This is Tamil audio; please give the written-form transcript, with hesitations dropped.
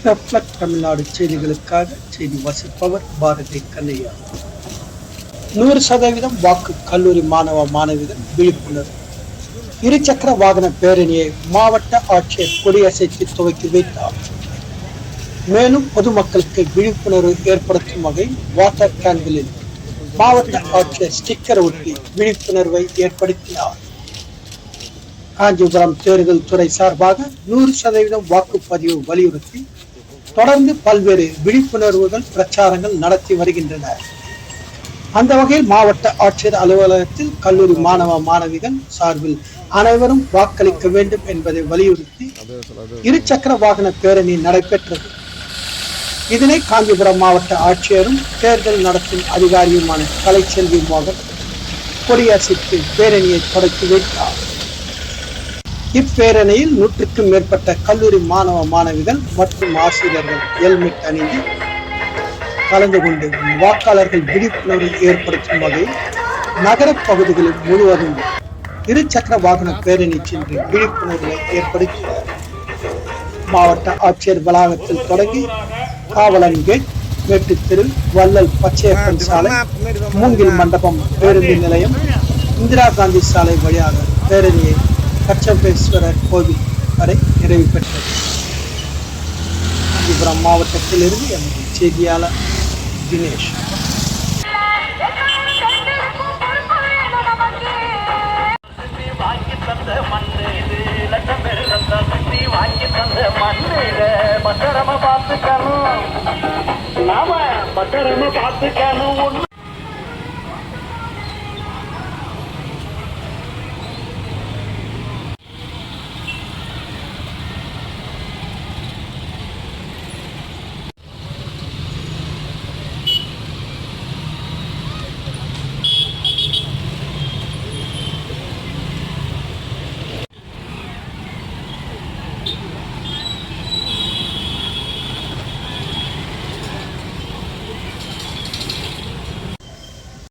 ரெஃப்ளெக்ட் தமிழ்நாடு செய்திகளுக்காக செய்தி வாசிப்பவர் பாரதி கண்ணையா. 100% வாக்கு கல்லூரி மாணவ மாணவிகள் விழிப்புணர்வு. இருசக்கர வாகன பேரணியை மாவட்ட ஆட்சியர் கொடியசைத்து துவக்கி வைத்தார். மேலும் பொதுமக்களுக்கு விழிப்புணர்வு ஏற்படுத்தும் வகையில் வாட்டர் கேன்களில் மாவட்ட ஆட்சியர் ஸ்டிக்கர் ஒட்டி விழிப்புணர்வை ஏற்படுத்தினார். காஞ்சிபுரம் தேர்தல் துறை சார்பாக 100% வாக்குப்பதிவு வலியுறுத்தி தொடர்ந்து பல்வேறு விழிப்புணர்வுகள் பிரச்சாரங்கள் நடத்தி வருகின்றன. அந்த வகையில் மாவட்ட ஆட்சியர் அலுவலகத்தில் கல்லூரி மாணவ மாணவிகள் சார்பில் அனைவரும் வாக்களிக்க வேண்டும் என்பதை வலியுறுத்தி இருசக்கர வாகன பேரணி நடைபெற்றது. இதனை காஞ்சிபுரம் மாவட்ட ஆட்சியரும் தேர்தல் நடத்தும் அதிகாரியுமான கலைச்செல்வி மோகன் கொடியசைத்து பேரணியை தொடக்கி வைத்தார். இப்பேரணியில் 100க்கும் மேற்பட்ட கல்லூரி மாணவ மாணவிகள் மற்றும் ஆசிரியர்கள் ஹெல்மெட் அணிந்து கலந்து கொண்டு வாக்காளர்கள் விழிப்புணர்வு ஏற்படுத்தும் வகையில் நகர பகுதிகளில் முழுவதும் இருசக்கர வாகன பேரணி சென்று விழிப்புணர்வை ஏற்படுத்தினர். மாவட்ட ஆட்சியர் வளாகத்தில் தொடங்கி காவலன் கேட், மேட்டுத்தெரு, வள்ளல் பச்சையப்பன் சாலை, மூங்கில் மண்டபம் பேருந்து நிலையம், இந்திரா காந்தி சாலை வழியாக பேரணியை கச்சபேஸ்வரர் கோவில் வரை நிறைவு பெற்றது. காஞ்சிபுரம் மாவட்டத்திலிருந்து எமது செய்தியாளர் தினேஷ். பத்திரமா பார்த்துக்கணும்.